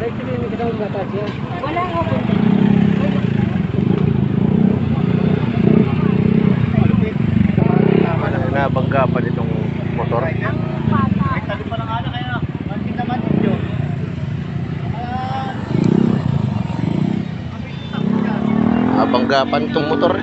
Wala nga po. Nabangga pa itong motor. Nabangga pa itong motor.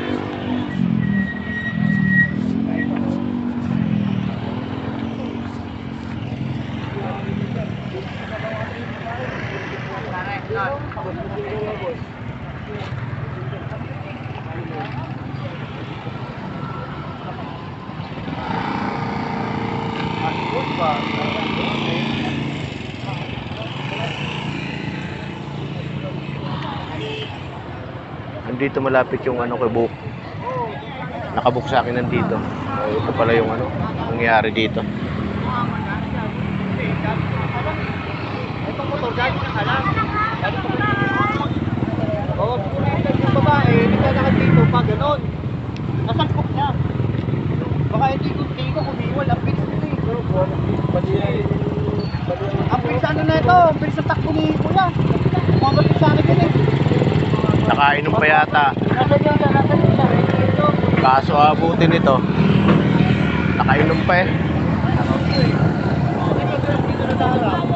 Nandito malapit yung ano kay Book. Nakabook sa akin nandito. Ito pala yung ano nangyari dito. Itong motor dahil ng alam. Oo, yung babae, naglalakad dito pa gano'n. Nasalpok niya. Baka hindi ko kumiwal. Ang bilis nito eh. Ang bilis ano na ito? Ang bilis ang takbo ni Kuya. Kumabalik sa akin din eh. Nakainom pa yata. Nasa dyan siya. Kaso abutin ito. Nakainom pa eh. Dito na tayo.